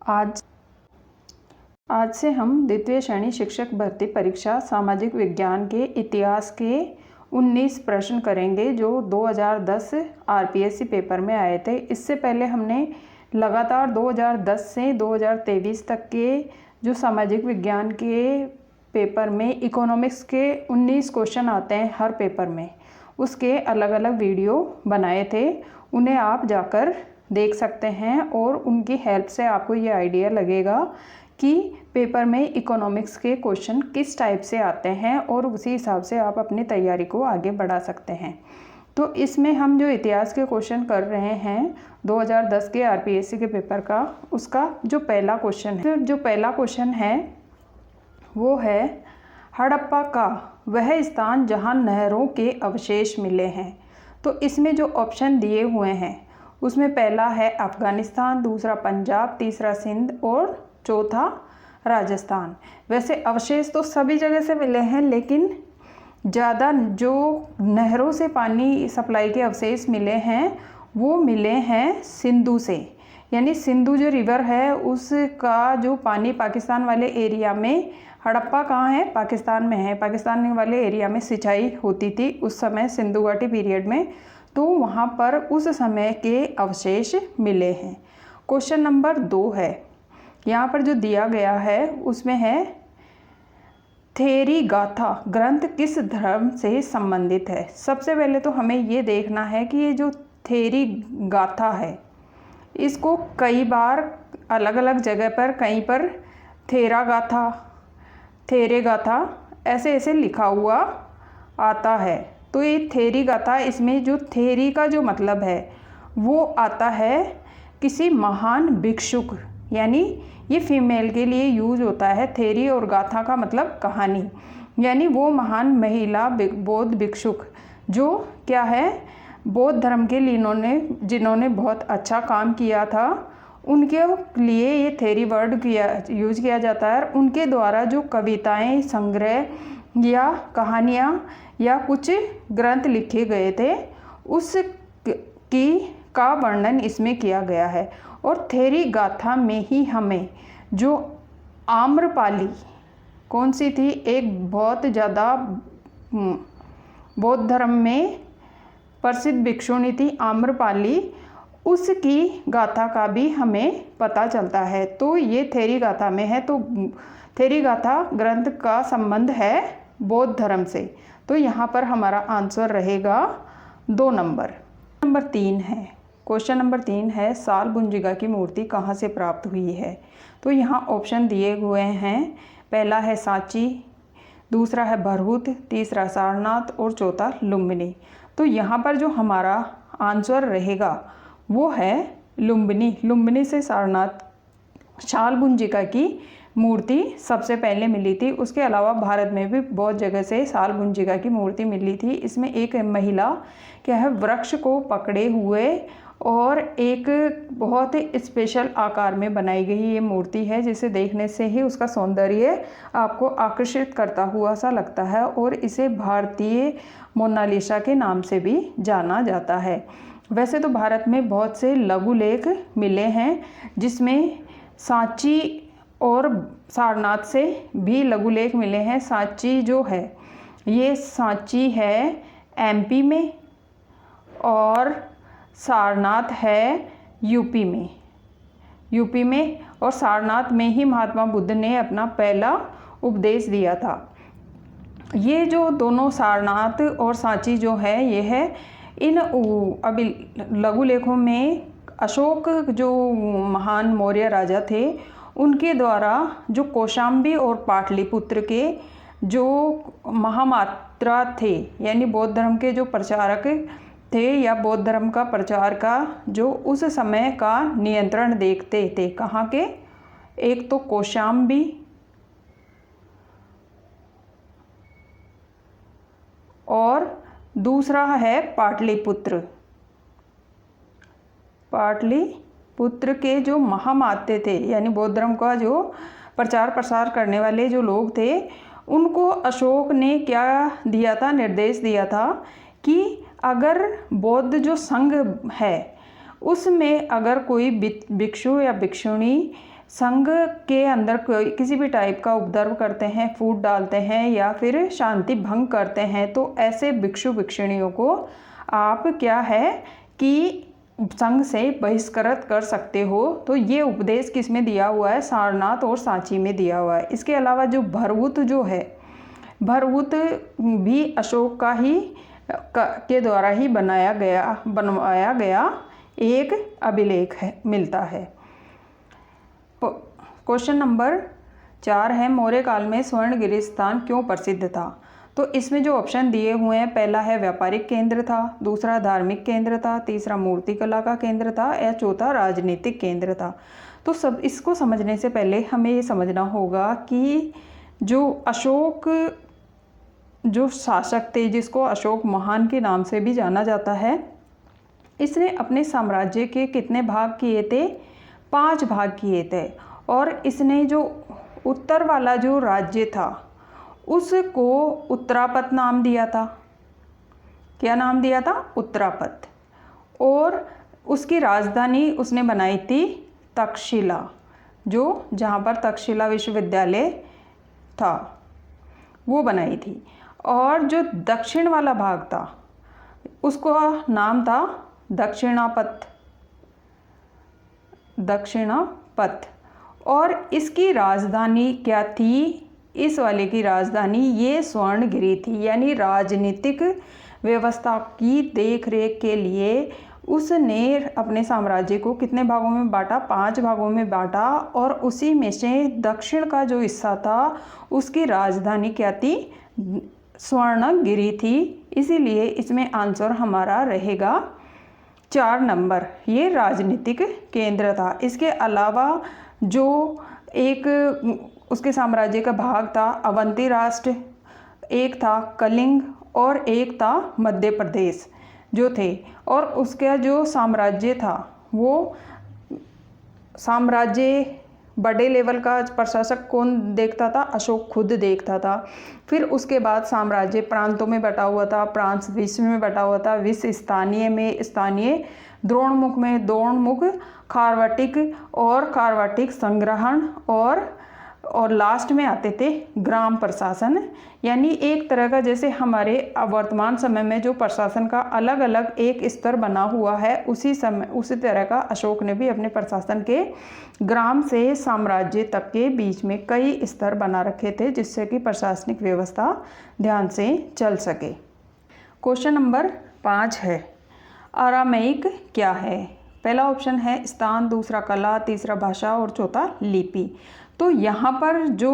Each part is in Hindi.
आज आज से हम द्वितीय श्रेणी शिक्षक भर्ती परीक्षा सामाजिक विज्ञान के इतिहास के 19 प्रश्न करेंगे जो 2010 आरपीएससी पेपर में आए थे। इससे पहले हमने लगातार 2010 से 2023 तक के जो सामाजिक विज्ञान के पेपर में इकोनॉमिक्स के 19 क्वेश्चन आते हैं हर पेपर में, उसके अलग अलग वीडियो बनाए थे। उन्हें आप जाकर देख सकते हैं और उनकी हेल्प से आपको ये आइडिया लगेगा कि पेपर में इकोनॉमिक्स के क्वेश्चन किस टाइप से आते हैं और उसी हिसाब से आप अपनी तैयारी को आगे बढ़ा सकते हैं। तो इसमें हम जो इतिहास के क्वेश्चन कर रहे हैं 2010 के आरपीएससी के पेपर का, उसका जो पहला क्वेश्चन है वो है हड़प्पा का वह स्थान जहां नहरों के अवशेष मिले हैं। तो इसमें जो ऑप्शन दिए हुए हैं उसमें पहला है अफ़गानिस्तान, दूसरा पंजाब, तीसरा सिंध और चौथा राजस्थान। वैसे अवशेष तो सभी जगह से मिले हैं, लेकिन ज़्यादा जो नहरों से पानी सप्लाई के अवशेष मिले हैं वो मिले हैं सिंधु से। यानी सिंधु जो रिवर है उसका जो पानी पाकिस्तान वाले एरिया में, हड़प्पा कहाँ है, पाकिस्तान में है, पाकिस्तान वाले एरिया में सिंचाई होती थी उस समय सिंधु घाटी पीरियड में, तो वहाँ पर उस समय के अवशेष मिले हैं। क्वेश्चन नंबर 2 है, यहाँ पर जो दिया गया है उसमें है थेरी गाथा ग्रंथ किस धर्म से संबंधित है। सबसे पहले तो हमें ये देखना है कि ये जो थेरी गाथा है इसको कई बार अलग अलग जगह पर, कहीं पर थेरा गाथा, थेरे गाथा ऐसे लिखा हुआ आता है। तो ये थेरी गाथा, इसमें जो थेरी का जो मतलब है वो आता है किसी महान भिक्षुक, यानी ये फीमेल के लिए यूज होता है। थेरी और गाथा का मतलब कहानी, यानी वो महान महिला बौद्ध भिक्षुक जो क्या है, बौद्ध धर्म के लिए जिन्होंने बहुत अच्छा काम किया था, उनके लिए ये थेरी वर्ड यूज किया जाता है। उनके द्वारा जो कविताएं, संग्रह या कहानियाँ या कुछ ग्रंथ लिखे गए थे का वर्णन इसमें किया गया है। और थेरी गाथा में ही हमें जो आम्रपाली कौन सी थी, एक बहुत ज़्यादा बौद्ध धर्म में प्रसिद्ध भिक्षुणी थी आम्रपाली, उसकी गाथा का भी हमें पता चलता है। तो ये थेरी गाथा में है, तो थेरी गाथा ग्रंथ का संबंध है बौद्ध धर्म से। तो यहाँ पर हमारा आंसर रहेगा 2 नंबर। नंबर 3 है, क्वेश्चन नंबर 3 है सालबुंजिगा की मूर्ति कहाँ से प्राप्त हुई है। तो यहाँ ऑप्शन दिए हुए हैं, पहला है सांची, दूसरा है भरहुत, तीसरा सारनाथ और चौथा लुम्बिनी। तो यहाँ पर जो हमारा आंसर रहेगा वो है लुम्बिनी। लुम्बिनी से सालबुंजिगा की मूर्ति सबसे पहले मिली थी। उसके अलावा भारत में भी बहुत जगह से सालबुंजिगा की मूर्ति मिली थी। इसमें एक महिला क्या है, वृक्ष को पकड़े हुए और एक बहुत ही स्पेशल आकार में बनाई गई ये मूर्ति है, जिसे देखने से ही उसका सौंदर्य आपको आकर्षित करता हुआ सा लगता है और इसे भारतीय मोनालिसा के नाम से भी जाना जाता है। वैसे तो भारत में बहुत से लघु लेख मिले हैं, जिसमें सांची और सारनाथ से भी लघु लेख मिले हैं। सांची जो है, ये सांची है एमपी में और सारनाथ है यूपी में और सारनाथ में ही महात्मा बुद्ध ने अपना पहला उपदेश दिया था। ये जो दोनों सारनाथ और सांची जो है, ये है इन अभी लघु लेखों में अशोक जो महान मौर्य राजा थे उनके द्वारा जो कौशाम्बी और पाटलिपुत्र के जो महामात्रा थे, यानी बौद्ध धर्म के जो प्रचारक थे या बौद्ध धर्म का प्रचार का जो उस समय का नियंत्रण देखते थे, कहाँ के, एक तो कौशाम्बी और दूसरा है पाटलिपुत्र। पाटलिपुत्र के जो महामात्य थे, यानी बौद्ध धर्म का जो प्रचार प्रसार करने वाले जो लोग थे, उनको अशोक ने क्या दिया था, निर्देश दिया था कि अगर बौद्ध जो संघ है उसमें अगर कोई भिक्षु या भिक्षुणी संघ के अंदर कोई किसी भी टाइप का उपद्रव करते हैं, फूट डालते हैं या फिर शांति भंग करते हैं, तो ऐसे भिक्षु भिक्षुणियों को आप क्या है कि संघ से बहिष्कृत कर सकते हो। तो ये उपदेश किस में दिया हुआ है? सारनाथ और सांची में दिया हुआ है। इसके अलावा जो भरहुत जो है, भरहुत भी अशोक का ही के द्वारा ही बनवाया गया एक अभिलेख है, मिलता है। क्वेश्चन नंबर 4 है, मौर्य काल में स्वर्णगिरी स्थान क्यों प्रसिद्ध था? तो इसमें जो ऑप्शन दिए हुए हैं, पहला है व्यापारिक केंद्र था, दूसरा धार्मिक केंद्र था, तीसरा मूर्तिकला का केंद्र था, या चौथा राजनीतिक केंद्र था। तो सब इसको समझने से पहले हमें ये समझना होगा कि जो अशोक जो शासक थे, जिसको अशोक महान के नाम से भी जाना जाता है, इसने अपने साम्राज्य के कितने भाग किए थे? 5 भाग किए थे। और इसने जो उत्तर वाला जो राज्य था उसको उत्तरापत नाम दिया था। क्या नाम दिया था? उत्तरापत। और उसकी राजधानी उसने बनाई थी तक्षशिला, जो जहाँ पर तक्षशिला विश्वविद्यालय था वो बनाई थी। और जो दक्षिण वाला भाग था उसका नाम था दक्षिणापत। और इसकी राजधानी क्या थी? इस वाले की राजधानी ये स्वर्णगिरी थी। यानी राजनीतिक व्यवस्था की देखरेख के लिए उसने अपने साम्राज्य को कितने भागों में बांटा? 5 भागों में बांटा। और उसी में से दक्षिण का जो हिस्सा था उसकी राजधानी क्या थी? स्वर्णगिरी थी। इसीलिए इसमें आंसर हमारा रहेगा 4 नंबर, ये राजनीतिक केंद्र था। इसके अलावा जो एक उसके साम्राज्य का भाग था अवंती राष्ट्र, एक था कलिंग और एक था मध्य प्रदेश जो थे। और उसका जो साम्राज्य था वो साम्राज्य बड़े लेवल का प्रशासक कौन देखता था? अशोक खुद देखता था। फिर उसके बाद साम्राज्य प्रांतों में बटा हुआ था, प्रांत विश्व में बटा हुआ था, विश्व स्थानीय में स्थानीय, द्रोणमुख में द्रोणमुख, खारवाटिक और खारवाटिक संग्रहण, और लास्ट में आते थे ग्राम प्रशासन। यानी एक तरह का जैसे हमारे वर्तमान समय में जो प्रशासन का अलग अलग एक स्तर बना हुआ है, उसी तरह का अशोक ने भी अपने प्रशासन के ग्राम से साम्राज्य तक के बीच में कई स्तर बना रखे थे, जिससे कि प्रशासनिक व्यवस्था ध्यान से चल सके। क्वेश्चन नंबर 5 है, अरामेइक क्या है? पहला ऑप्शन है स्थान, दूसरा कला, तीसरा भाषा और चौथा लिपि। तो यहाँ पर जो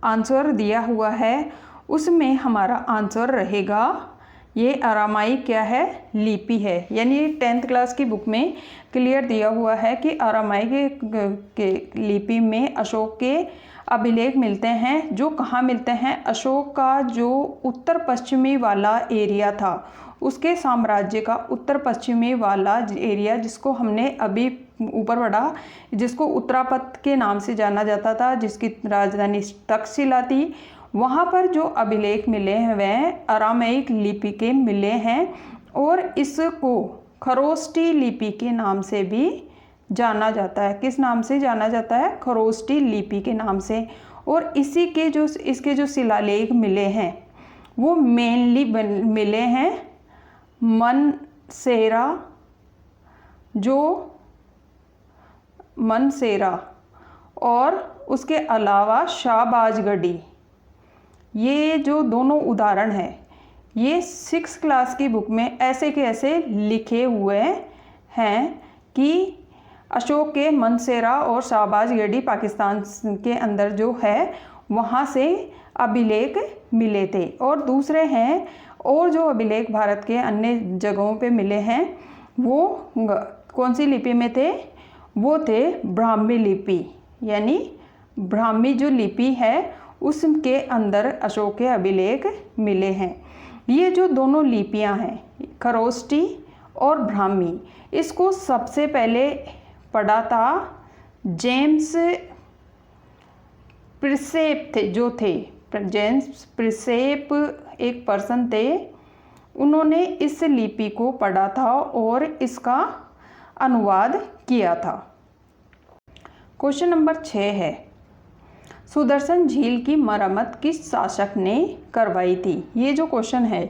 आंसर दिया हुआ है उसमें हमारा आंसर रहेगा ये अरामाइक क्या है? लिपि है। यानी 10th क्लास की बुक में क्लियर दिया हुआ है कि अरामाइक के लिपि में अशोक के अभिलेख मिलते हैं। जो कहाँ मिलते हैं? अशोक का जो उत्तर पश्चिमी वाला एरिया था, उसके साम्राज्य का उत्तर पश्चिमी वाला एरिया, जिसको हमने अभी ऊपर पढ़ा, जिसको उत्तरापत के नाम से जाना जाता था, जिसकी राजधानी तक्षशिला थी, वहाँ पर जो अभिलेख मिले हैं वह अरामेइक लिपि के मिले हैं। और इसको खरोष्टी लिपि के नाम से भी जाना जाता है। किस नाम से जाना जाता है? खरोष्टी लिपि के नाम से। और इसी के जो इसके जो शिलालेख मिले हैं वो मेनली मिले हैं मनसेरा और उसके अलावा शाहबाजगढ़ी। ये जो दोनों उदाहरण हैं ये 6th क्लास की बुक में ऐसे के ऐसे लिखे हुए हैं कि अशोक के मनसेरा और शाहबाजगढ़ी पाकिस्तान के अंदर जो है वहाँ से अभिलेख मिले थे। और दूसरे हैं और जो अभिलेख भारत के अन्य जगहों पे मिले हैं वो कौन सी लिपि में थे? वो थे ब्राह्मी लिपि। यानी ब्राह्मी जो लिपि है उसके अंदर अशोक के अभिलेख मिले हैं। ये जो दोनों लिपियां हैं खरोष्टी और ब्राह्मी, इसको सबसे पहले पढ़ा था जेम्स प्रिसेप जेम्स प्रिसेप एक पर्सन थे। उन्होंने इस लिपि को पढ़ा था और इसका अनुवाद किया था। क्वेश्चन नंबर 6 है, सुदर्शन झील की मरम्मत किस शासक ने करवाई थी। ये जो क्वेश्चन है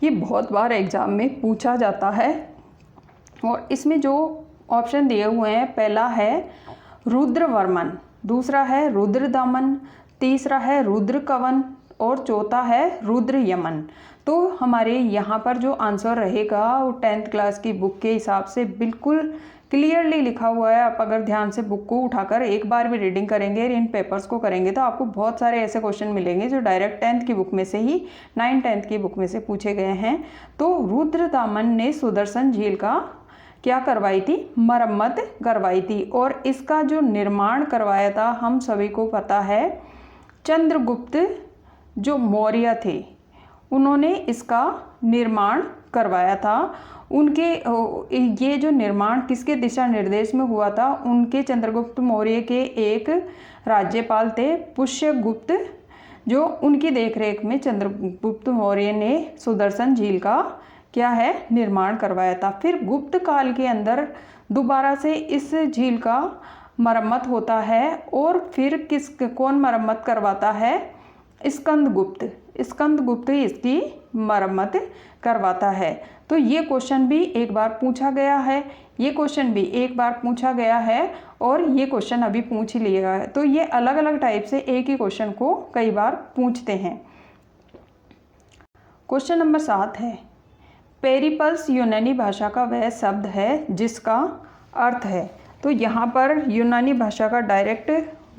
ये बहुत बार एग्ज़ाम में पूछा जाता है और इसमें जो ऑप्शन दिए हुए हैं, पहला है रुद्रवर्मन, दूसरा है रुद्रदमन, तीसरा है रुद्रकवन और चौथा है रुद्रयमन। तो हमारे यहाँ पर जो आंसर रहेगा वो 10th क्लास की बुक के हिसाब से बिल्कुल क्लियरली लिखा हुआ है। आप अगर ध्यान से बुक को उठाकर एक बार भी रीडिंग करेंगे, इन पेपर्स को करेंगे, तो आपको बहुत सारे ऐसे क्वेश्चन मिलेंगे जो डायरेक्ट 10th की बुक में से ही 9th-10th की बुक में से पूछे गए हैं। तो रुद्रदामन ने सुदर्शन झील का क्या करवाई थी, मरम्मत करवाई थी। और इसका जो निर्माण करवाया था हम सभी को पता है, चंद्रगुप्त जो मौर्य थे उन्होंने इसका निर्माण करवाया था। उनके ये जो निर्माण किसके दिशा निर्देश में हुआ था, उनके चंद्रगुप्त मौर्य के एक राज्यपाल थे पुष्यगुप्त, जो उनकी देखरेख में चंद्रगुप्त मौर्य ने सुदर्शन झील का क्या है, निर्माण करवाया था। फिर गुप्त काल के अंदर दोबारा से इस झील का मरम्मत होता है और फिर कौन मरम्मत करवाता है, स्कंदगुप्त। स्कंदगुप्त इसकी मरम्मत करवाता है। तो ये क्वेश्चन भी एक बार पूछा गया है, ये क्वेश्चन भी एक बार पूछा गया है और ये क्वेश्चन अभी पूछ लिया है। तो ये अलग अलग टाइप से एक ही क्वेश्चन को कई बार पूछते हैं। क्वेश्चन नंबर 7 है, पेरिपल्स यूनानी भाषा का वह शब्द है जिसका अर्थ है। तो यहाँ पर यूनानी भाषा का डायरेक्ट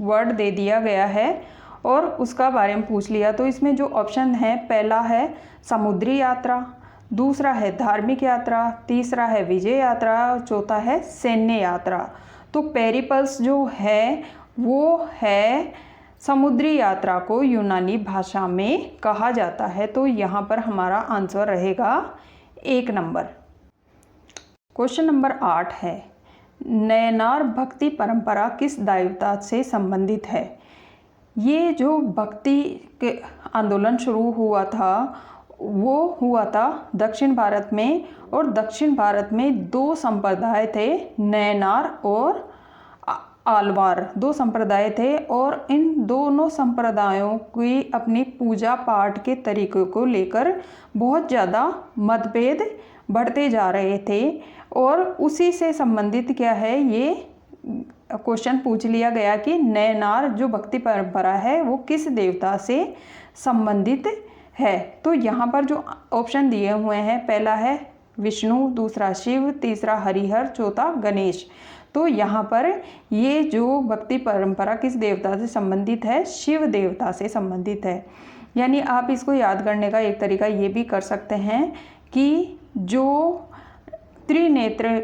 वर्ड दे दिया गया है और उसका बारे में पूछ लिया। तो इसमें जो ऑप्शन है, पहला है समुद्री यात्रा, दूसरा है धार्मिक यात्रा, तीसरा है विजय यात्रा और चौथा है सैन्य यात्रा। तो पेरिपल्स जो है वो है समुद्री यात्रा को यूनानी भाषा में कहा जाता है। तो यहाँ पर हमारा आंसर रहेगा 1 नंबर। क्वेश्चन नंबर 8 है, नयनार भक्ति परंपरा किस देवता से संबंधित है। ये जो भक्ति के आंदोलन शुरू हुआ था वो हुआ था दक्षिण भारत में, और दक्षिण भारत में 2 संप्रदाय थे, नयनार और आलवार, 2 संप्रदाय थे। और इन दोनों संप्रदायों की अपनी पूजा पाठ के तरीक़ों को लेकर बहुत ज़्यादा मतभेद बढ़ते जा रहे थे और उसी से संबंधित क्या है, ये क्वेश्चन पूछ लिया गया कि नयनार जो भक्ति परंपरा है वो किस देवता से संबंधित है। तो यहाँ पर जो ऑप्शन दिए हुए हैं, पहला है विष्णु, दूसरा शिव, तीसरा हरिहर, चौथा गणेश। तो यहाँ पर ये जो भक्ति परंपरा किस देवता से संबंधित है, शिव देवता से संबंधित है। यानी आप इसको याद करने का एक तरीका ये भी कर सकते हैं कि जो त्रिनेत्र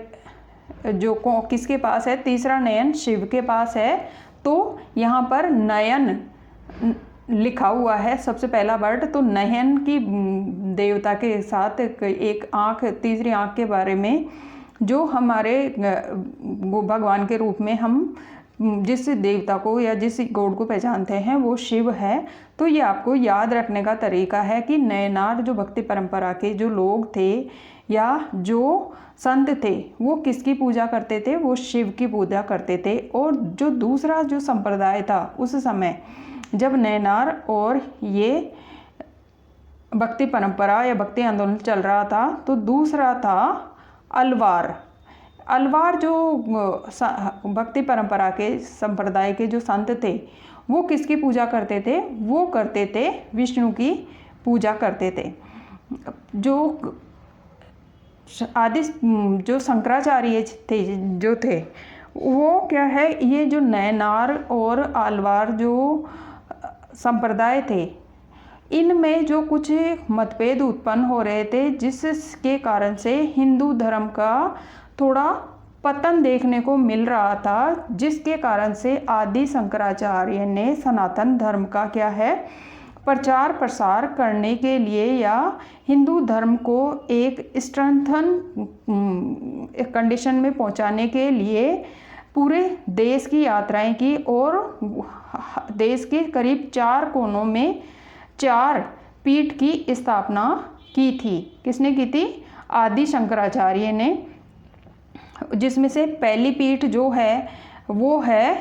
जो किसके पास है, तीसरा नयन शिव के पास है। तो यहाँ पर नयन लिखा हुआ है सबसे पहला वर्ड, तो नयन की देवता के साथ एक आँख, तीसरी आँख के बारे में जो हमारे भगवान के रूप में हम जिस देवता को या जिस गॉड को पहचानते हैं वो शिव है। तो ये आपको याद रखने का तरीका है कि नयनार जो भक्ति परंपरा के जो लोग थे या जो संत थे वो किसकी पूजा करते थे, वो शिव की पूजा करते थे। और जो दूसरा जो संप्रदाय था उस समय जब नयनार और ये भक्ति परंपरा या भक्ति आंदोलन चल रहा था, तो दूसरा था अलवार। अलवार जो भक्ति परंपरा के संप्रदाय के जो संत थे वो किसकी पूजा करते थे, वो करते थे विष्णु की पूजा करते थे। जो आदि जो शंकराचार्य थे जो थे वो क्या है, ये जो नयनार और आलवार जो संप्रदाय थे इनमें जो कुछ मतभेद उत्पन्न हो रहे थे जिसके कारण से हिंदू धर्म का थोड़ा पतन देखने को मिल रहा था, जिसके कारण से आदि शंकराचार्य ने सनातन धर्म का क्या है प्रचार प्रसार करने के लिए या हिंदू धर्म को एक स्ट्रेंथन कंडीशन में पहुंचाने के लिए पूरे देश की यात्राएं की और देश के करीब 4 कोनों में 4 पीठ की स्थापना की थी। किसने की थी? आदि शंकराचार्य ने, जिसमें से पहली पीठ जो है वो है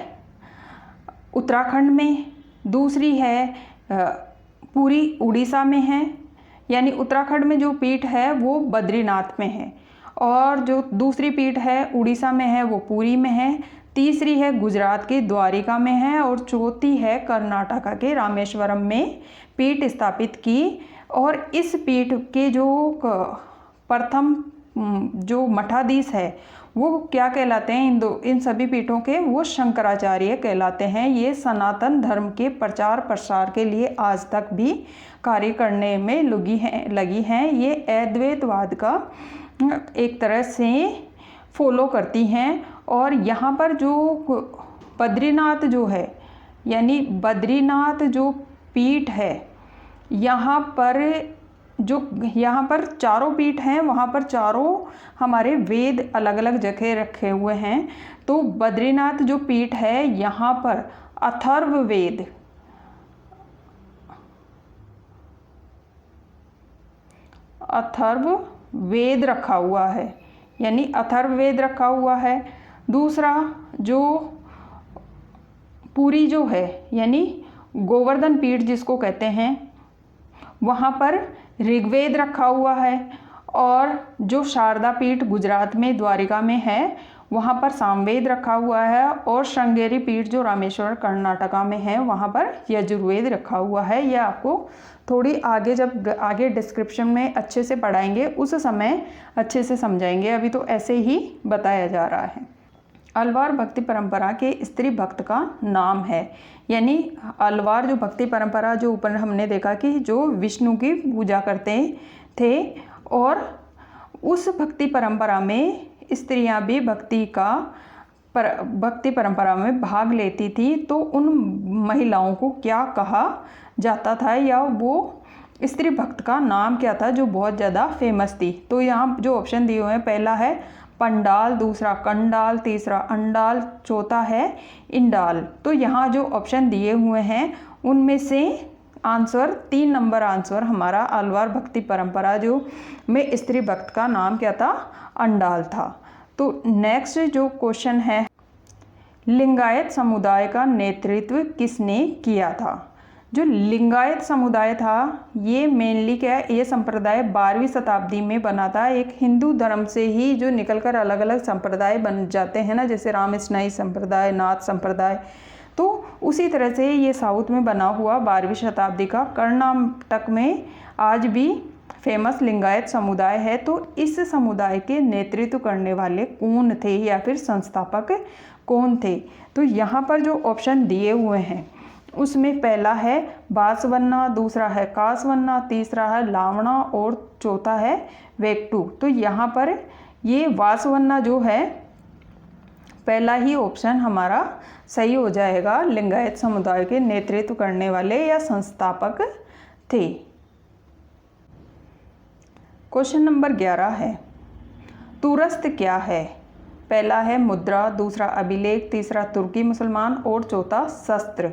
उत्तराखंड में, दूसरी है पूरी उड़ीसा में है, यानी उत्तराखंड में जो पीठ है वो बद्रीनाथ में है, और जो दूसरी पीठ है उड़ीसा में है वो पुरी में है, तीसरी है गुजरात के द्वारिका में है, और चौथी है कर्नाटका के रामेश्वरम में पीठ स्थापित की। और इस पीठ के जो प्रथम जो मठाधीश है वो क्या कहलाते हैं, इन सभी पीठों के, वो शंकराचार्य कहलाते हैं। ये सनातन धर्म के प्रचार प्रसार के लिए आज तक भी कार्य करने में लगी हैं। ये अद्वैतवाद का एक तरह से फॉलो करती हैं। और यहाँ पर जो बद्रीनाथ जो है, यानी बद्रीनाथ जो पीठ है, यहाँ पर चारों पीठ हैं, वहाँ पर चारों हमारे वेद अलग अलग जगह रखे हुए हैं। तो बद्रीनाथ जो पीठ है यहाँ पर अथर्ववेद रखा हुआ है, यानी अथर्ववेद रखा हुआ है। दूसरा जो पुरी जो है, यानी गोवर्धन पीठ जिसको कहते हैं, वहाँ पर ऋग्वेद रखा हुआ है। और जो शारदा पीठ गुजरात में द्वारिका में है, वहाँ पर सामवेद रखा हुआ है। और श्रृंगेरी पीठ जो रामेश्वर कर्नाटका में है, वहाँ पर यजुर्वेद रखा हुआ है। यह आपको थोड़ी आगे, जब आगे डिस्क्रिप्शन में अच्छे से पढ़ाएंगे उस समय अच्छे से समझाएंगे, अभी तो ऐसे ही बताया जा रहा है। अलवार भक्ति परंपरा के स्त्री भक्त का नाम है, यानी अलवार जो भक्ति परंपरा जो ऊपर हमने देखा कि जो विष्णु की पूजा करते थे, और उस भक्ति परंपरा में स्त्रियां भी भक्ति परंपरा में भाग लेती थी। तो उन महिलाओं को क्या कहा जाता था, या वो स्त्री भक्त का नाम क्या था जो बहुत ज़्यादा फेमस थी। तो यहाँ जो ऑप्शन दिए हुए हैं, पहला है पंडाल, दूसरा कंडाल, तीसरा अंडाल, चौथा है इंडाल। तो यहाँ जो ऑप्शन दिए हुए हैं उनमें से आंसर 3 नंबर आंसर हमारा अलवार भक्ति परंपरा जो में स्त्री भक्त का नाम क्या था, अंडाल था। तो नेक्स्ट जो क्वेश्चन है, लिंगायत समुदाय का नेतृत्व किसने किया था। जो लिंगायत समुदाय था ये मेनली क्या है, ये संप्रदाय 12वीं शताब्दी में बना था। एक हिंदू धर्म से ही जो निकलकर अलग अलग संप्रदाय बन जाते हैं ना, जैसे रामस्नाई संप्रदाय, नाथ संप्रदाय, तो उसी तरह से ये साउथ में बना हुआ 12वीं शताब्दी का कर्नाटक में आज भी फेमस लिंगायत समुदाय है। तो इस समुदाय के नेतृत्व करने वाले कौन थे, या फिर संस्थापक कौन थे। तो यहाँ पर जो ऑप्शन दिए हुए हैं उसमें पहला है बासवन्ना, दूसरा है कासवन्ना, तीसरा है लावणा, और चौथा है वेक्टू। तो यहाँ पर ये वासवन्ना जो है, पहला ही ऑप्शन हमारा सही हो जाएगा। लिंगायत समुदाय के नेतृत्व करने वाले या संस्थापक थे। क्वेश्चन नंबर 11 है, तुरस्त क्या है। पहला है मुद्रा, दूसरा अभिलेख, तीसरा तुर्की मुसलमान, और चौथा शस्त्र।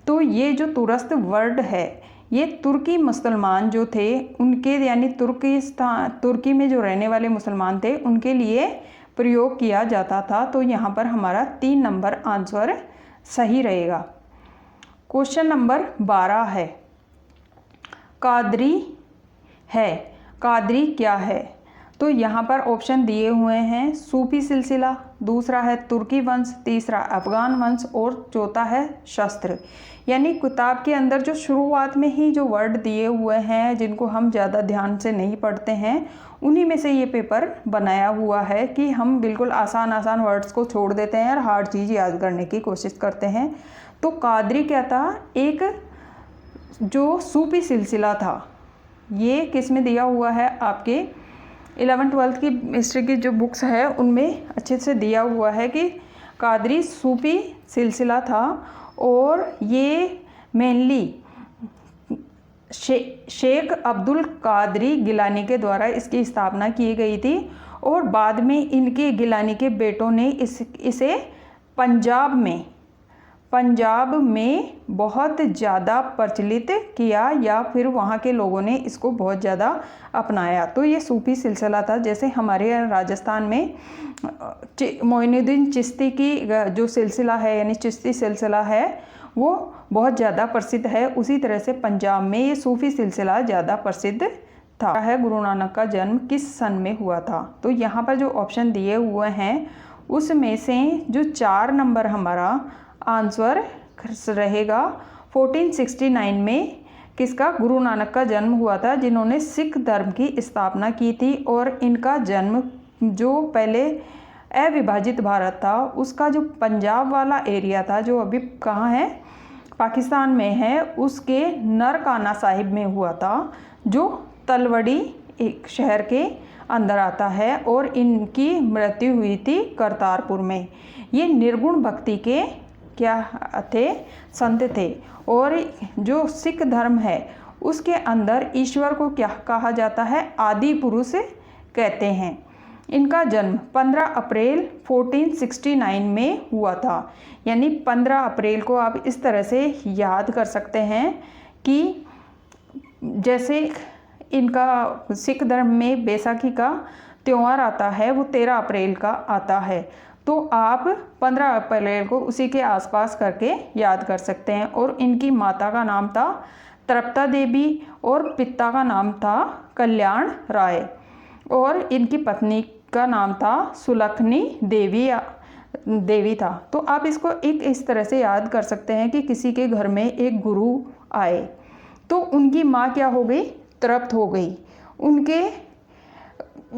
तो ये जो तुरस्त वर्ड है, ये तुर्की मुसलमान जो थे उनके, यानी तुर्की में जो रहने वाले मुसलमान थे उनके लिए प्रयोग किया जाता था। तो यहाँ पर हमारा 3 नंबर आंसर सही रहेगा। क्वेश्चन नंबर 12 है, कादरी है, कादरी क्या है। तो यहाँ पर ऑप्शन दिए हुए हैं सूफी सिलसिला, दूसरा है तुर्की वंश, तीसरा अफगान वंश, और चौथा है शस्त्र। यानी किताब के अंदर जो शुरुआत में ही जो वर्ड दिए हुए हैं जिनको हम ज़्यादा ध्यान से नहीं पढ़ते हैं, उन्हीं में से ये पेपर बनाया हुआ है कि हम बिल्कुल आसान आसान वर्ड्स को छोड़ देते हैं और हार्ड चीज़ याद करने की कोशिश करते हैं। तो कादरी क्या था, एक जो सूफी सिलसिला था। ये किस में दिया हुआ है, आपके 11th-12th की हिस्ट्री की जो बुक्स है उनमें अच्छे से दिया हुआ है कि कादरी सूफी सिलसिला था। और ये मेनली शेख अब्दुल कादरी गिलानी के द्वारा इसकी स्थापना की गई थी। और बाद में इनके गिलानी के बेटों ने इसे पंजाब पंजाब में बहुत ज़्यादा प्रचलित किया या फिर वहाँ के लोगों ने इसको बहुत ज़्यादा अपनाया। तो ये सूफ़ी सिलसिला था। जैसे हमारे यहाँ राजस्थान में मोइनुद्दीन चिश्ती की जो सिलसिला है यानी चिश्ती सिलसिला है वो बहुत ज़्यादा प्रसिद्ध है, उसी तरह से पंजाब में ये सूफ़ी सिलसिला ज़्यादा प्रसिद्ध था। है गुरु नानक का जन्म किस सन में हुआ था? तो यहाँ पर जो ऑप्शन दिए हुए हैं उसमें से जो 4 नंबर हमारा आंसर रहेगा 1469 में किसका? गुरु नानक का जन्म हुआ था, जिन्होंने सिख धर्म की स्थापना की थी। और इनका जन्म जो पहले अविभाजित भारत था उसका जो पंजाब वाला एरिया था जो अभी कहाँ है? पाकिस्तान में है, उसके नरकाना साहिब में हुआ था, जो तलवड़ी एक शहर के अंदर आता है। और इनकी मृत्यु हुई थी करतारपुर में। ये निर्गुण भक्ति के क्या थे? संत थे। और जो सिख धर्म है उसके अंदर ईश्वर को क्या कहा जाता है? आदि पुरुष कहते हैं। इनका जन्म 15 अप्रैल 1469 में हुआ था। यानी 15 अप्रैल को आप इस तरह से याद कर सकते हैं कि जैसे इनका सिख धर्म में बैसाखी का त्यौहार आता है वो 13 अप्रैल का आता है, तो आप 15 अप्रैल को उसी के आसपास करके याद कर सकते हैं। और इनकी माता का नाम था तृप्ता देवी और पिता का नाम था कल्याण राय और इनकी पत्नी का नाम था सुलखनी देवी था। तो आप इसको एक इस तरह से याद कर सकते हैं कि किसी के घर में एक गुरु आए तो उनकी माँ क्या हो गई? तृप्त हो गई। उनके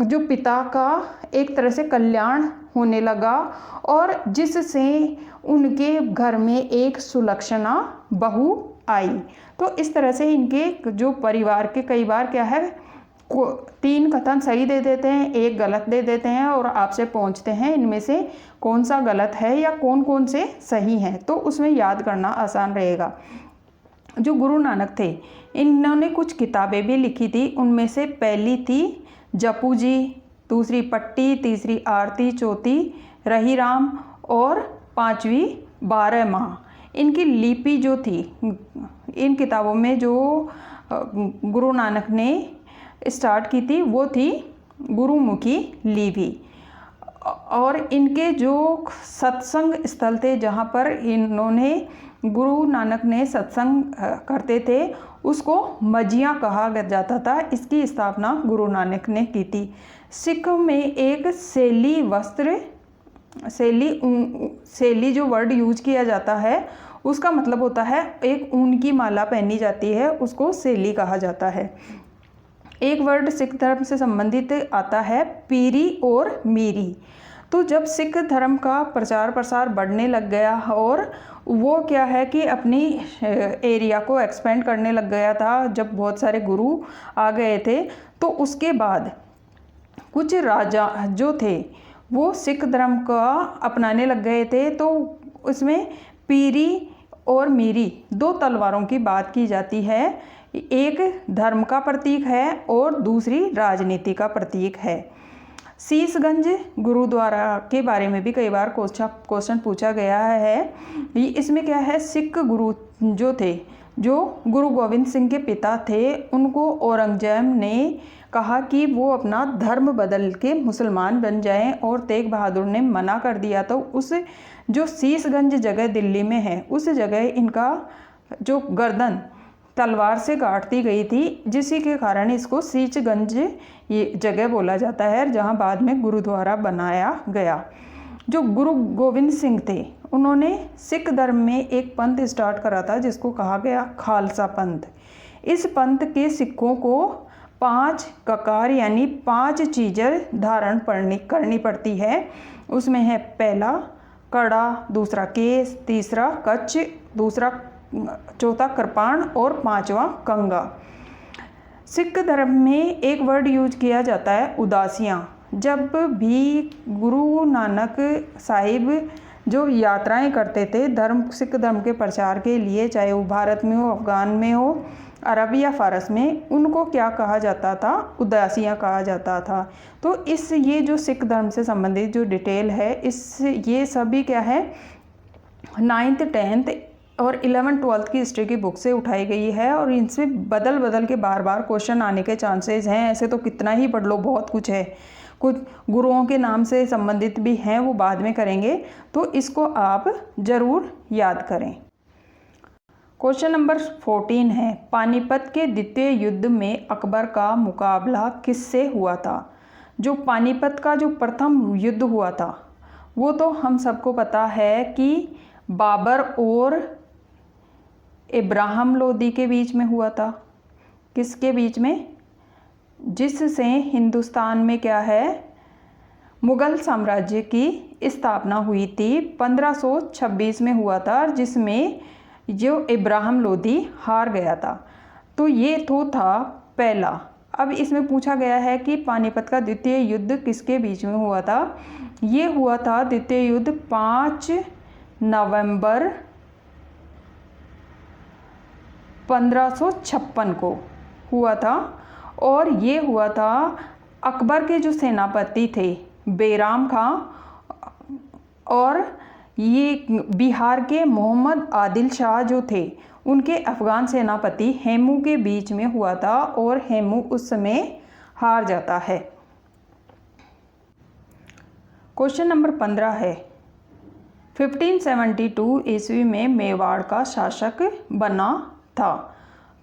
जो पिता का एक तरह से कल्याण होने लगा और जिससे उनके घर में एक सुलक्षणा बहू आई। तो इस तरह से इनके जो परिवार के कई बार क्या है 3 कथन सही दे देते हैं, 1 गलत दे देते हैं और आपसे पूछते हैं इनमें से कौन सा गलत है या कौन कौन से सही हैं, तो उसमें याद करना आसान रहेगा। जो गुरु नानक थे इन्होंने कुछ किताबें भी लिखी थी। उनमें से पहली थी जपू जी, दूसरी पट्टी, तीसरी आरती, चौथी रही राम और 5वीं 12 माह। इनकी लिपि जो थी इन किताबों में जो गुरु नानक ने स्टार्ट की थी वो थी गुरुमुखी लिपि। और इनके जो सत्संग स्थल थे जहाँ पर इन्होंने गुरु नानक ने सत्संग करते थे उसको मजिया कहा जाता था। इसकी स्थापना गुरु नानक ने की थी। सिख में एक शैली वस्त्र शैली जो वर्ड यूज किया जाता है उसका मतलब होता है एक ऊन की माला पहनी जाती है, उसको शैली कहा जाता है। एक वर्ड सिख धर्म से संबंधित आता है पीरी और मीरी। तो जब सिख धर्म का प्रचार प्रसार बढ़ने लग गया और वो क्या है कि अपनी एरिया को एक्सपेंड करने लग गया था, जब बहुत सारे गुरु आ गए थे तो उसके बाद कुछ राजा जो थे वो सिख धर्म का अपनाने लग गए थे। तो उसमें पीरी और मीरी 2 तलवारों की बात की जाती है। एक धर्म का प्रतीक है और दूसरी राजनीति का प्रतीक है। शीशगंज गुरुद्वारा के बारे में भी कई बार क्वेश्चन पूछा गया है। इसमें क्या है, सिख गुरु जो थे, जो गुरु गोविंद सिंह के पिता थे, उनको औरंगजेब ने कहा कि वो अपना धर्म बदल के मुसलमान बन जाएं और तेग बहादुर ने मना कर दिया। तो उस जो शीशगंज जगह दिल्ली में है उस जगह इनका जो गर्दन तलवार से काट दी गई थी, जिसी के कारण इसको शीशगंज ये जगह बोला जाता है, जहां बाद में गुरुद्वारा बनाया गया। जो गुरु गोविंद सिंह थे उन्होंने सिख धर्म में एक पंथ स्टार्ट करा था जिसको कहा गया खालसा पंथ। इस पंथ के सिखों को 5 ककार यानी 5 चीज़ें धारण करनी पड़ती है। उसमें है पहला कड़ा, दूसरा केस, तीसरा कच्छ, चौथा कृपाण और 5वां कंगा। सिख धर्म में एक वर्ड यूज किया जाता है उदासियाँ। जब भी गुरु नानक साहिब जो यात्राएं करते थे सिख धर्म के प्रचार के लिए, चाहे वो भारत में हो, अफगान में हो, अरब या फारस में, उनको क्या कहा जाता था? उदासियाँ कहा जाता था। तो ये जो सिख धर्म से संबंधित जो डिटेल है ये सभी क्या है 9th 10th और 11th 12th की हिस्ट्री की बुक से उठाई गई है और इनसे बदल बदल के बार बार क्वेश्चन आने के चांसेस हैं। ऐसे तो कितना ही पढ़ लो, बहुत कुछ है। कुछ गुरुओं के नाम से संबंधित भी हैं, वो बाद में करेंगे, तो इसको आप ज़रूर याद करें। क्वेश्चन नंबर 14 है, पानीपत के द्वितीय युद्ध में अकबर का मुकाबला किससे हुआ था? जो पानीपत का जो प्रथम युद्ध हुआ था वो तो हम सबको पता है कि बाबर और इब्राहिम लोदी के बीच में हुआ था। किसके बीच में? जिससे हिंदुस्तान में क्या है, मुग़ल साम्राज्य की स्थापना हुई थी। 1526 में हुआ था, जिसमें जो इब्राहिम लोदी हार गया था। तो ये तो था पहला। अब इसमें पूछा गया है कि पानीपत का द्वितीय युद्ध किसके बीच में हुआ था? ये हुआ था द्वितीय युद्ध 5 नवंबर 1556 को हुआ था। और ये हुआ था अकबर के जो सेनापति थे बैराम खां और ये बिहार के मोहम्मद आदिल शाह जो थे उनके अफ़गान सेनापति हेमू के बीच में हुआ था और हेमू उस समय हार जाता है। क्वेश्चन नंबर 15 है, 1572 ईस्वी में मेवाड़ का शासक बना था।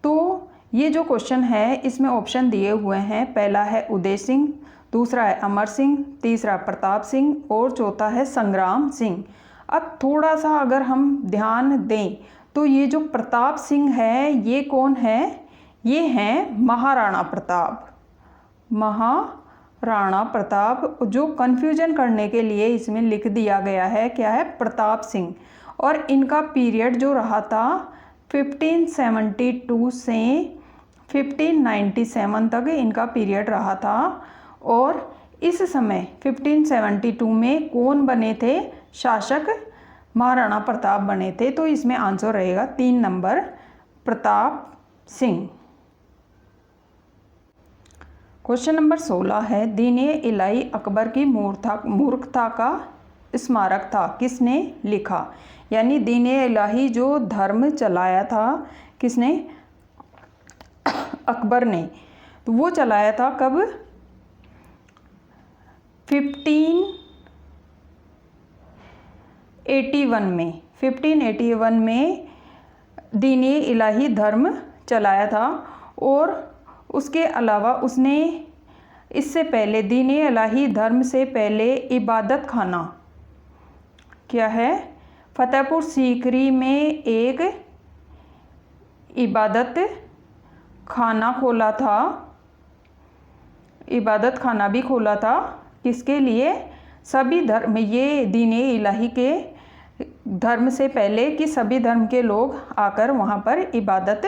तो ये जो क्वेश्चन है इसमें ऑप्शन दिए हुए हैं। पहला है उदय सिंह, दूसरा है अमर सिंह, तीसरा प्रताप सिंह और चौथा है संग्राम सिंह। अब थोड़ा सा अगर हम ध्यान दें तो ये जो प्रताप सिंह है ये कौन है? ये हैं महाराणा प्रताप। महाराणा प्रताप, जो कन्फ्यूजन करने के लिए इसमें लिख दिया गया है क्या है, प्रताप सिंह। और इनका पीरियड जो रहा था 1572 से 1597 तक इनका पीरियड रहा था। और इस समय 1572 में कौन बने थे शासक? महाराणा प्रताप बने थे। तो इसमें आंसर रहेगा 3 number, Pratap Singh. Question number 16 है, दीन-ए इलाही अकबर की मूर्खता का स्मारक था, किसने लिखा? यानी दीन-ए इलाही जो धर्म चलाया था किसने? अकबर ने। तो वो चलाया था कब? 1581 में। 1581 में दीन-ए इलाही धर्म चलाया था। और उसके अलावा उसने इससे पहले दीन-ए इलाही धर्म से पहले इबादत खाना क्या है, फतेहपुर सीकरी में एक इबादत खाना खोला था। इबादत खाना भी खोला था किसके लिए? सभी धर्म, ये दीन-ए इलाही के धर्म से पहले कि सभी धर्म के लोग आकर वहाँ पर इबादत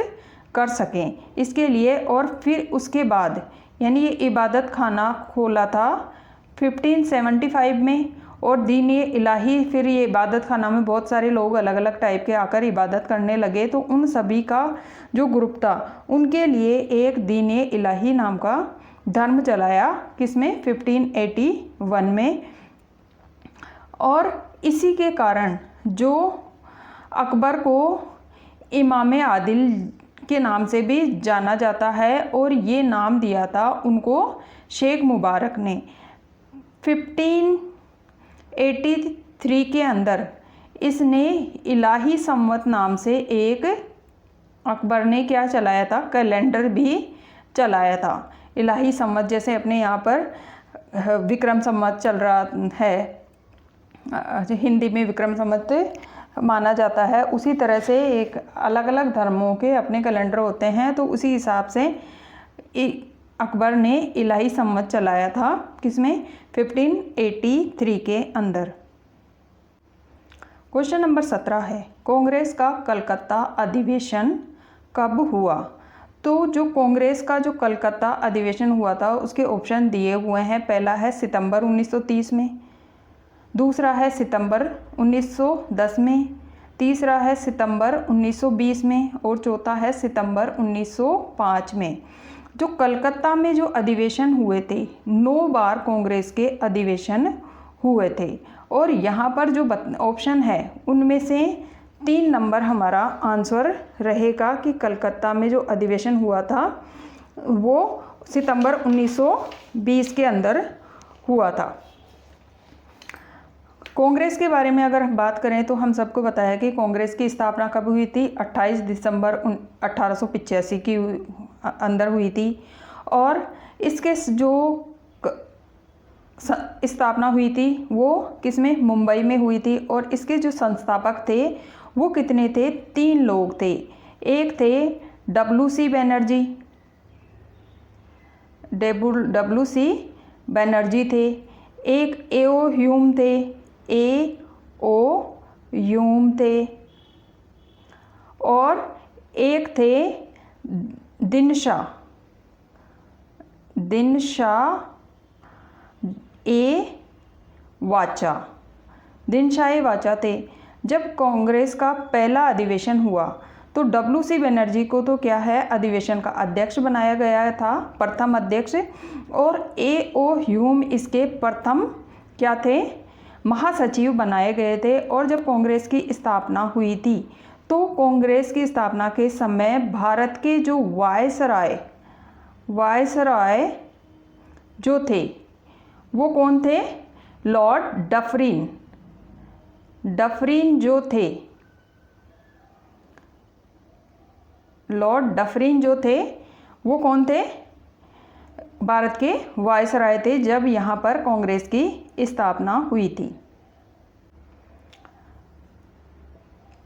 कर सकें, इसके लिए। और फिर उसके बाद यानी ये इबादत खाना खोला था 1575 में। और दीन-ए इलाही, फिर ये इबादत खाना में बहुत सारे लोग अलग अलग टाइप के आकर इबादत करने लगे, तो उन सभी का जो ग्रुप था उनके लिए एक दीन-ए इलाही नाम का धर्म चलाया, किसमें? 1581 में। और इसी के कारण जो अकबर को इमाम आदिल के नाम से भी जाना जाता है और ये नाम दिया था उनको शेख मुबारक ने। 1583 के अंदर इसने इलाही संवत नाम से एक अकबर ने क्या चलाया था? कैलेंडर भी चलाया था। इलाही संवत जैसे अपने यहाँ पर विक्रम संवत चल रहा है, हिंदी में विक्रम संवत माना जाता है, उसी तरह से एक अलग अलग धर्मों के अपने कैलेंडर होते हैं। तो उसी हिसाब से अकबर ने इलाही संवत चलाया था, किसमें? 1583 के अंदर। क्वेश्चन नंबर 17 है, कांग्रेस का कलकत्ता अधिवेशन कब हुआ? तो जो कांग्रेस का जो कलकत्ता अधिवेशन हुआ था उसके ऑप्शन दिए हुए हैं। पहला है सितंबर 1930 में, दूसरा है सितंबर 1910 में, तीसरा है सितंबर 1920 में और चौथा है सितंबर 1905 में। जो कलकत्ता में जो अधिवेशन हुए थे, 9 बार कांग्रेस के अधिवेशन हुए थे। और यहाँ पर जो ऑप्शन है उनमें से 3 नंबर हमारा आंसर रहेगा कि कलकत्ता में जो अधिवेशन हुआ था वो सितंबर 1920 के अंदर हुआ था। कांग्रेस के बारे में अगर हम बात करें तो हम सबको बताया कि कांग्रेस की स्थापना कब हुई थी, 28 दिसंबर 1885 की अंदर हुई थी। और इसके जो स्थापना हुई थी वो किसमें, मुंबई में हुई थी। और इसके जो संस्थापक थे वो कितने थे, 3 लोग थे। एक थे WC बैनर्जी थे, एक A.O. ह्यूम थे और एक थे दिनशाह वाचा थे। जब कांग्रेस का पहला अधिवेशन हुआ तो WC बैनर्जी को तो क्या है, अधिवेशन का अध्यक्ष बनाया गया था, प्रथम अध्यक्ष। और A.O. ह्यूम इसके प्रथम क्या थे, महासचिव बनाए गए थे। और जब कांग्रेस की स्थापना हुई थी तो कांग्रेस की स्थापना के समय भारत के जो वायसराय जो थे वो कौन थे, लॉर्ड डफरिन जो थे, लॉर्ड डफरिन जो थे वो कौन थे, भारत के वायसराय थे जब यहाँ पर कांग्रेस की स्थापना हुई थी।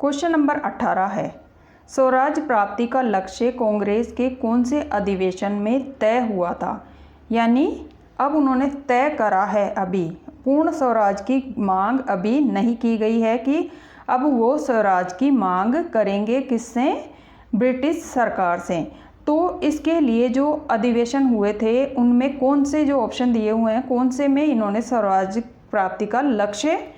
क्वेश्चन नंबर 18 है, स्वराज प्राप्ति का लक्ष्य कांग्रेस के कौन से अधिवेशन में तय हुआ था। यानी अब उन्होंने तय करा है, अभी पूर्ण स्वराज की मांग अभी नहीं की गई है कि अब वो स्वराज की मांग करेंगे किससे, ब्रिटिश सरकार से। तो इसके लिए जो अधिवेशन हुए थे उनमें कौन से जो ऑप्शन दिए हुए हैं, कौन से में इन्होंने स्वराज प्राप्ति का लक्ष्य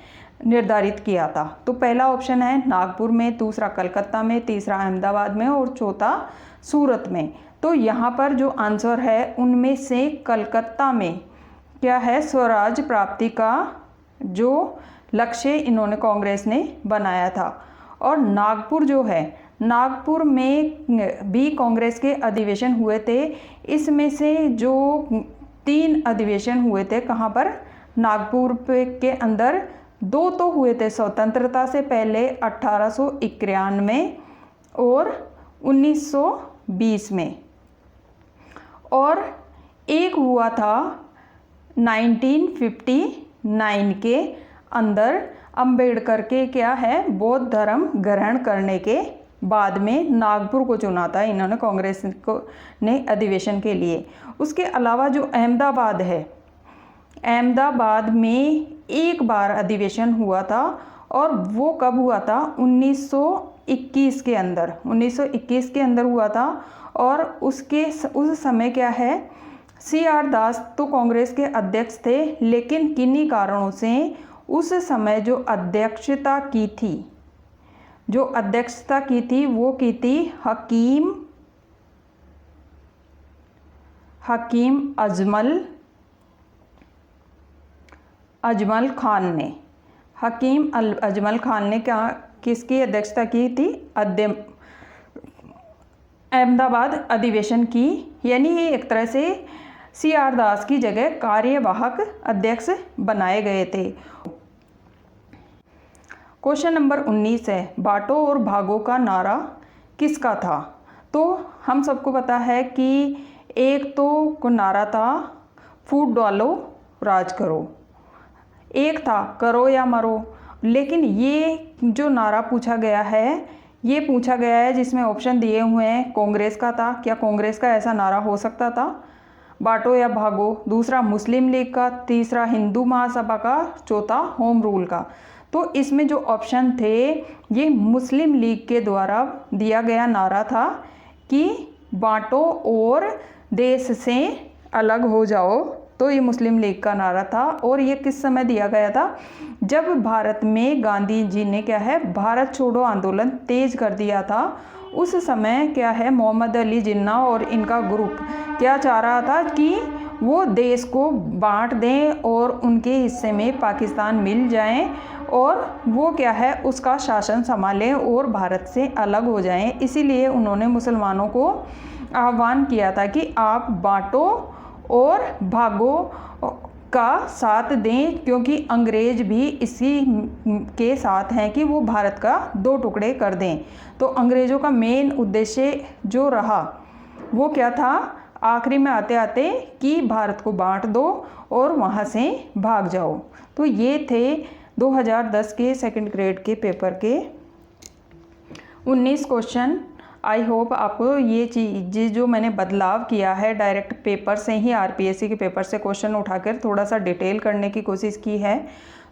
निर्धारित किया था। तो पहला ऑप्शन है नागपुर में, दूसरा कलकत्ता में, तीसरा अहमदाबाद में और चौथा सूरत में। तो यहाँ पर जो आंसर है उनमें से कलकत्ता में क्या है, स्वराज प्राप्ति का जो लक्ष्य इन्होंने कांग्रेस ने बनाया था। और नागपुर जो है, नागपुर में भी कांग्रेस के अधिवेशन हुए थे। इसमें से जो 3 अधिवेशन हुए थे कहाँ पर, नागपुर के अंदर 2 तो हुए थे स्वतंत्रता से पहले 1891 और 1920 में, और एक हुआ था 1959 के अंदर अंबेडकर के क्या है, बौद्ध धर्म ग्रहण करने के बाद में नागपुर को चुना था इन्होंने, कांग्रेस को ने अधिवेशन के लिए। उसके अलावा जो अहमदाबाद है, अहमदाबाद में एक बार अधिवेशन हुआ था और वो कब हुआ था, 1921 के अंदर, 1921 के अंदर हुआ था। और उस समय क्या है, CR दास तो कांग्रेस के अध्यक्ष थे, लेकिन किन्हीं कारणों से उस समय जो अध्यक्षता की थी वो की थी हकीम अजमल खान ने। हकीम अजमल खान ने क्या, किसकी अध्यक्षता की थी, अहमदाबाद अधिवेशन की। यानी ये एक तरह से CR दास की जगह कार्यवाहक अध्यक्ष बनाए गए थे। क्वेश्चन नंबर 19 है, बांटो और भागो का नारा किसका था। तो हम सबको पता है कि एक तो नारा था फूट डालो राज करो, एक था करो या मरो। लेकिन ये जो नारा पूछा गया है, ये पूछा गया है जिसमें ऑप्शन दिए हुए हैं कांग्रेस का था। क्या कांग्रेस का ऐसा नारा हो सकता था, बांटो या भागो। दूसरा मुस्लिम लीग का, तीसरा हिंदू महासभा का, चौथा होम रूल का। तो इसमें जो ऑप्शन थे ये मुस्लिम लीग के द्वारा दिया गया नारा था कि बांटो और देश से अलग हो जाओ। तो ये मुस्लिम लीग का नारा था। और ये किस समय दिया गया था, जब भारत में गांधी जी ने क्या है, भारत छोड़ो आंदोलन तेज कर दिया था। उस समय क्या है, मोहम्मद अली जिन्ना और इनका ग्रुप क्या चाह रहा था कि वो देश को बांट दें और उनके हिस्से में पाकिस्तान मिल जाएं और वो क्या है उसका शासन संभालें और भारत से अलग हो जाएं। इसीलिए उन्होंने मुसलमानों को आह्वान किया था कि आप बांटो और भागो का साथ दें, क्योंकि अंग्रेज भी इसी के साथ हैं कि वो भारत का 2 टुकड़े कर दें। तो अंग्रेज़ों का मेन उद्देश्य जो रहा वो क्या था, आखिरी में आते आते कि भारत को बांट दो और वहाँ से भाग जाओ। तो ये थे 2010 के सेकंड ग्रेड के पेपर के 19 क्वेश्चन। आई होप आपको ये चीज़ जो मैंने बदलाव किया है, डायरेक्ट पेपर से ही आरपीएससी के पेपर से क्वेश्चन उठाकर थोड़ा सा डिटेल करने की कोशिश की है,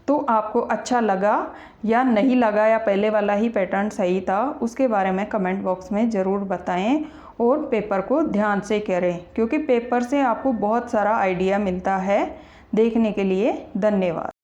तो आपको अच्छा लगा या नहीं लगा, या पहले वाला ही पैटर्न सही था, उसके बारे में कमेंट बॉक्स में ज़रूर बताएं। और पेपर को ध्यान से करें, क्योंकि पेपर से आपको बहुत सारा आइडिया मिलता है। देखने के लिए धन्यवाद।